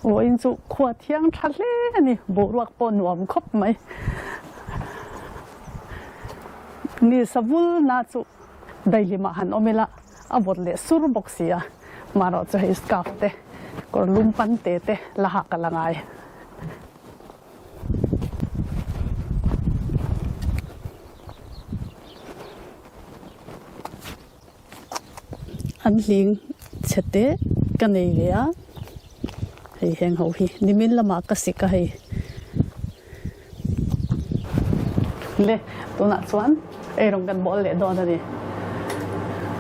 โอ้ยสุขวดเที่ยงทะเลนี่บุรวกปนหวมครบไหมนี่สวุลน่าสุได้ลิมาหันอเมละอาบดเลสุรบกเสียมาเราจะให้สกาฟเตะก็ลุมปันเตะละหักกันละไงอันลิงเชตเตกันเอียให้แหงเขาฮีนิมินละมากสิกะให้เล่ตัวนัดสวนรงกันบอลเล่ดอนนี่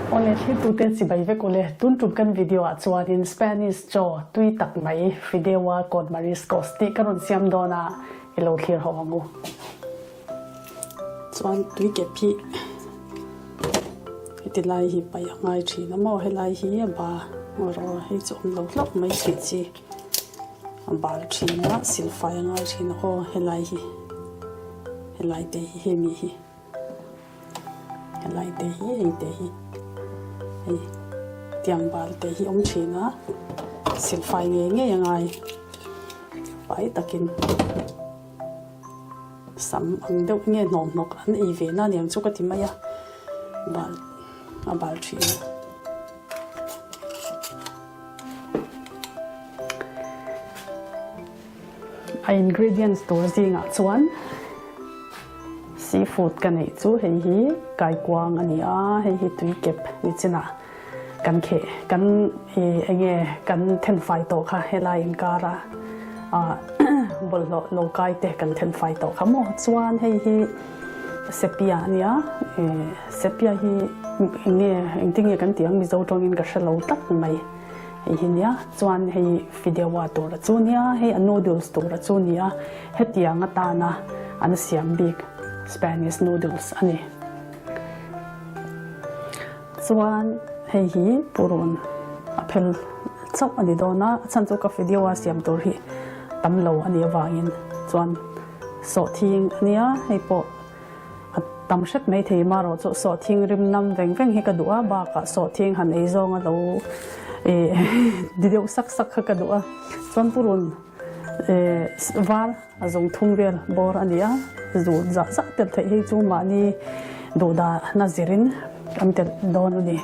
โอเล่ที่ตัวเต็นสิบใบเวกุเล่ตุนจุดกันวิดีโอสวนin Spanish จอตุยตักไหมวิดีโอว่ากดมาริสกอสติกันรุนเซียมดอน่าเอโลเคลียร์หัวงูสวนตุยเก็บพี่ติดลายหีไปยังไงทีน้ำมันให้ลายหีบ่ารอให้จมลงลบไม่ติดจีบาร์ทีนะสิลไฟยังไงทีนะก็ให้ลายหีให้ลายเตหีให้มีหีให้ลายเตหีให้เตหีให้เตียงบาร์เตหีอมทีนะสิลไฟเงี้ยยังไงไปตะกินสัมอันเดียวเงี้ยนอนนกอันอีเวน่าเนี่ยจุกติมายะบาร์บาร์ทีingredients ตัวจริงอ่ะส่วน seafood กันนี่จู่ให้ฮีไก่กวางอันนี้ให้ฮีตุยเก็บนี่จินะกันเขกันเงี้ยกันเทนไฟโตค่ะให้ลายอินการะบนโลกายเตะกันเทนไฟโตค่ะหมดส่วนให้ฮีเซเปียเนี่ยเซเปียฮีเงี้ยจริงๆกันเตียงมีโจตรงนี้ก็เฉลาตักไหมฮิเนี่ยจวนให้วิดีโอว่าตัวละจูเนี่ยให้นูดลส์ตัวละจูเนี่ยเฮ็ดยังตานะอันเสียมบิ๊กสเปนิชนูดลส์อันนี้จวนให้ฮีปูรุนอเพลชอบอันนี้โดนะฉันจะกับวิดีโอว่าเสียมตัวฮีตั้มโลอันนี้วางินจวนโซทิ้งอันนี้ให้ปอตั้มเช็ดไม่เทมาเราจะโซทิ้งริมน้ำเว่งให้กระดูกบากะโซทิ้งหันไอซองเราดิเดียวสักกระดูกส่วนปุรุนวาร์จงทุ่งเรียลบอร์อันนี้จูจะเติมให้จูมานี่ดูดานาซิรินอันเติมโดนนี่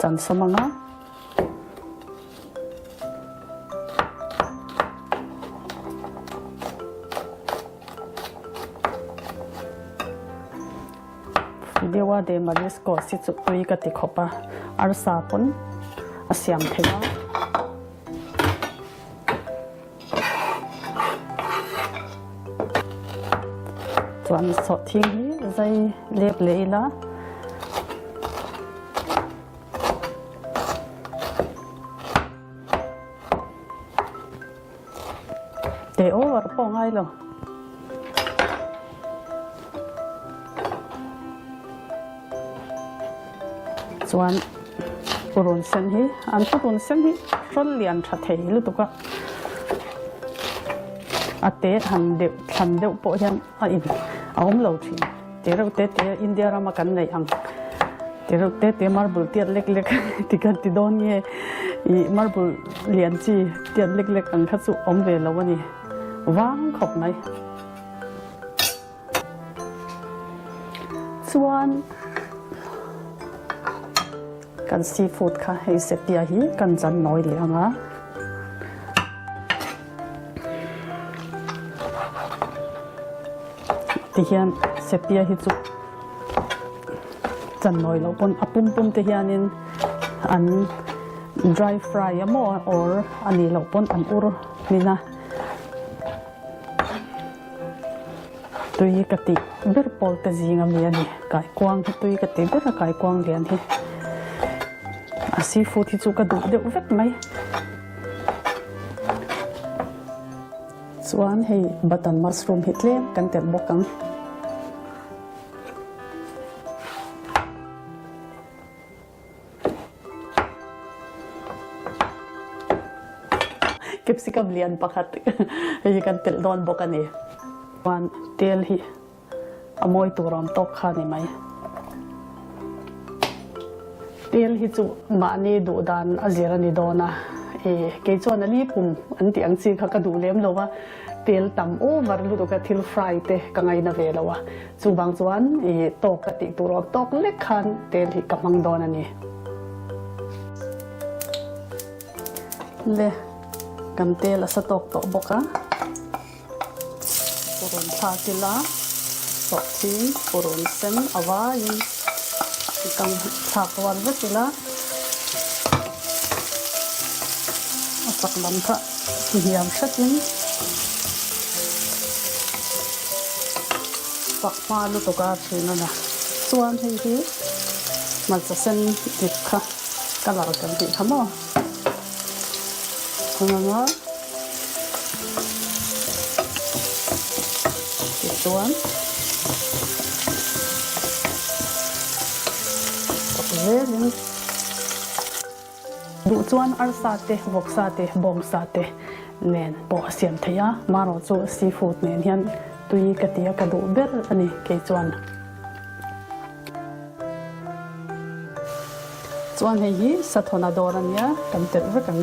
จันสมังเดี๋ยวว่าเดมาริสก็สิจุตุยกติขบะอาร์ซาปนอาเซียมเทวะส่วนสดทิ้งใจเล็บเลยละเดี๋ยวว่าป้องไงหรอส่วนปุรุนเซนฮีอันปุรุนเซนฮีรถเลียนชัดเทลุตุกะอาเตะหันเดียวปะยันอินเอาผมเล่าทีเดี๋ยวเตะอินเดียรามากันในอังเดี๋ยวเตะมาร์บุลเตียนเล็กๆที่กันที่โดนเนี่ยมาร์บุลเลียนจีเตียนเล็กๆอังคัตสุอมเวลวันนี้ว่างขบไหมส่วนกันซีฟู้ดค่ะให้เสพยาฮีกันจันน้อยเหลืองอ่ะที่เฮียนเสพยาฮีจุจันน้อยแล้วปนอปุ่มที่เฮียนินอัน dry fry ยามอ or อันนี้เราปนอันอุรนี่นะตุยกติเบอร์ปอลตะจิงอ่ะมีอันนี้ไก่กวางตุยกติเบอร์ไก่กวางเลียนที่ซีฟู้ดที่จุกกระดูกเดือดเวทไหมส่วนให้บัตตันมัสรูมเห็ดเล่มกันเต็มบกังเก็บสิกับเลียนปะคัดให้กันเต็มโดนบกันนี่ วันเตียลฮีอมวยตัวรอมตกขานี่ไหมเตียลฮีจูบ้านนี้ดูดานอาเจียร์นี่โดนะเกจวนอันนี้ผมอันที่อังซีเขาก็ดูเลี้ยมเลยว่าเตียลต่ำโอ้วารลุตกับทิลฟรายเตะกังไงนะเวลาวะจูบางส่วนตกกติตัวรอมตกเล็กขันเตียลฮีกำลังโดนอันนี้เละกันเตลสต๊อกตบกะปุรุนชาติละสอกทีปุรุนเซนอวายกันชากวันวัติละสักลำค่ะที่ยามชัดยินสักมาลุตกาชินนะส่วนที่มันจะเส้นดิบค่ะกะลากันดิค่ะมั้งคุณน้องติดตัวโอเคดูจวนอัลซาเตบกซาเตบงซาเตเนนปอเสียมทยามาโรจูซีฟู้ดเนนยันตุยกติยากระดูเบอร์อันนี้เกจวนจวนให้ยีสะทนาดอรันยากันเตอร์กัน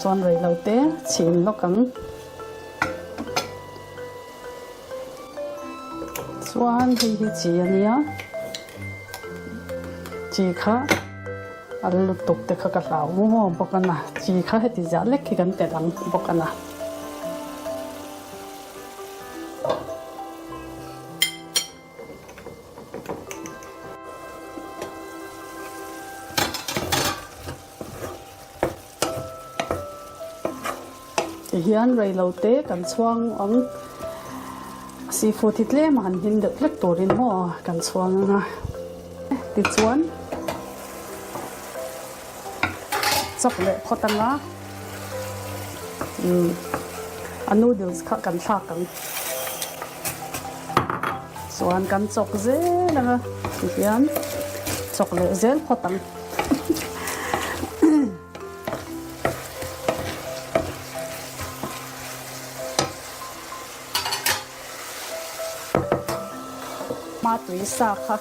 จวนเลยเราเตะชิมแล้วกันจวนที่จีอันนี้จีค่ะอันลุตุกเตะข้ากระลาวมั่วบอกกันนะจีค่ะให้ติดจานเล็กกันแต่หลังบอกกันนะเฮียนไรเราเตะกันช่วงซีฟู้ดที่เล่มันหินเด็กเล็กตัวรินหัวกันช่วงนะติดชวนจับเลยพอตั้งละอันนู้นเดี๋ยวกันชากันส่วนกันจกเจ้นะคะเฮียนจกเลยเจ้พอตั้งมาตุยซาค่ะ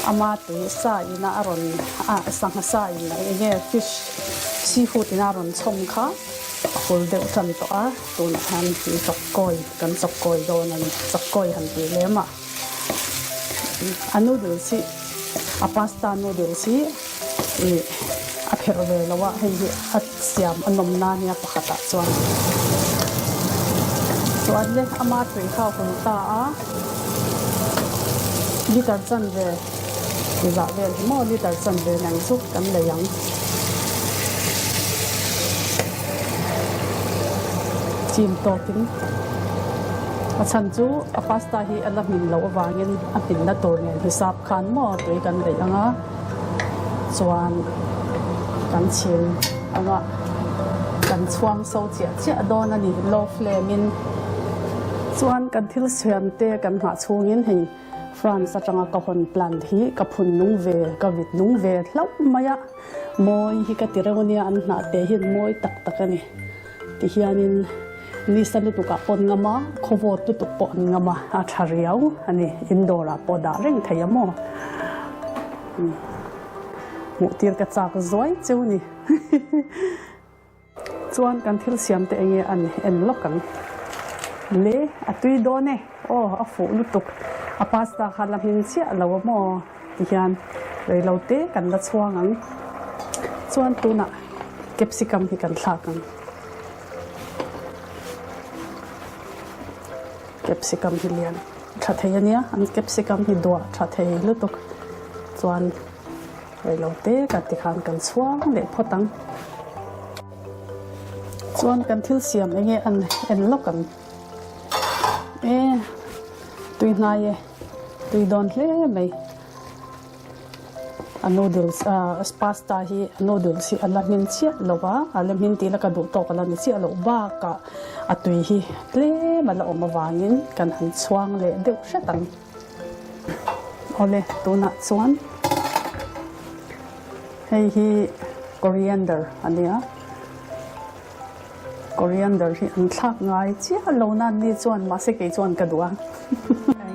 อามาตุยซาอินาอรอนสังหซาอินาเงี้ยฟิชซีฟู้ดอินาอรอนชงค่ะคนเด็กทันตัวตัวนั้นหันตีจกกอยกันจกกอยโดนนั้นจกกอยหันตีเลี้ยมอันนู้นดูสิอาพาสต้านู้นดูสิอาเพรเวลว่าให้อัดเสียมอันนมนาเนี่ยปะขัดส่วนเลยอามาตุยข้าวคนตาลิตรจันเวดีว่าเวลมอลิตรจันเวนังสุกกันเลยยังจีมโตกินฉันจูอาพาสต้าฮีอันละมินเราวางเงินอันเป็นละตัวเนี่ยฮิซับขันมอตัวกันเลยยังอ่ะส่วนกันเชียงอันว่ากันช่วงโซเจียเจ้าโดนอันนี้โลเฟลมินส่วนกันที่เชื่อมเตะกันหาชูเงินให้ฟรานซ์จังกับคนพลันที่กับพุ่นนุ่งเวกับวิดนุ่งเวแล้วมายะมอยที่กติเรื่องนี้อันน่าเตะหินมอยตักตักนี่ที่เฮียนินนี่สนุกกับปนงามาขวดตุกปนงามาอาชาริยวอันนี้อินโดราปอดาเร่งไทยมอหมูตีร์กระจากสวยเจ้านี่ส่วนกันที่เชื่อมเตะเงี้ยอันนี้เอ็นล็อกกันเละอัตุยโดนเนี่ยโอ้อาฟูลุตุกอาพาสต้าขันละหินเสียเราว่าหม้อที่ยันเลยเราเตะกันละช่วงนั้นส่วนตัวน่ะเก็บสิกรรมที่กันฉากกันเก็บสิกรรมที่เลี้ยงชัดเทียนเนี่ยอันเก็บสิกรรมที่ดัวชัดเทียนลุตุกส่วนเลยเราเตะกันที่ขันกันช่วงเด็กพอตั้งส่วนกันที่เสียมอย่างเงี้ยอันเอ็นล็อกกันตุยนายตุยโดนเล่ไหมอันนูดิลส์สปาสต้าฮีอันนูดิลส์อันละมินเชียลว่าอันละมินตีละกันดูโตกันละมินเชียลบ้ากะอัตุยฮีเล่มาละออกมาวางินกันหันช่วงเล่เดี๋ยวเสตังโอ ole tu na chuan hei hi coriander ania coriander hi an thak ngai chia lo na ni chuan ma se ke chuan ka duang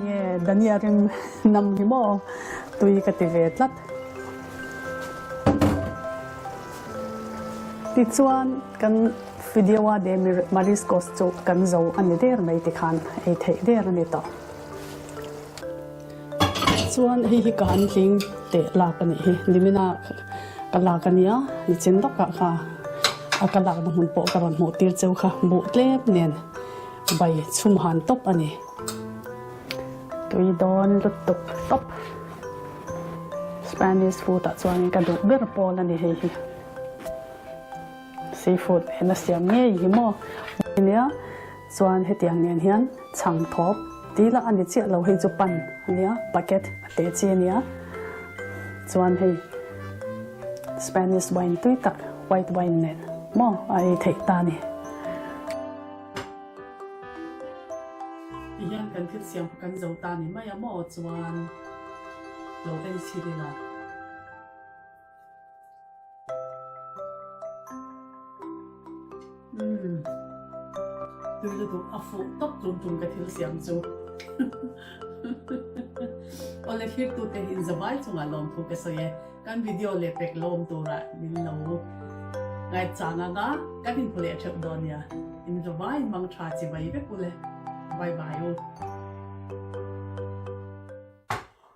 nge dania rim nam hi mo tui ka ti ve tlat ti chuan kan video wa de mariscos chu kan zo ani der mai ti khan ei thei der ani to chuan hi kan hling te la ka ni hi limina ka la ka nia ni chin lok ka kha a ka la na hun po ka ron mo tir cheu kha bu tlep nen bai chum han top ani tui don lut tuk top Spanish food ta chuan ka du ber pol ani hi seafood ena siam nge hi mo nia chuan hetiang nen hian chang thop tila ani chi lo hei chu pan ania bucket te chi ania chuan hei Spanish wine tui tak white wine nen mo ai thei ta ni hian kan thil siam kan zo ta ni mai mo chuan lo en chi dina tui lu a fu top tum ka thil siam chu ole khir tu te hin zawai chunga lom thu ka soye kan video le pek lom tu ra min lo ngai changa ga kan hin pule thep don ya in zawai mang tha chi bai be pule bye bye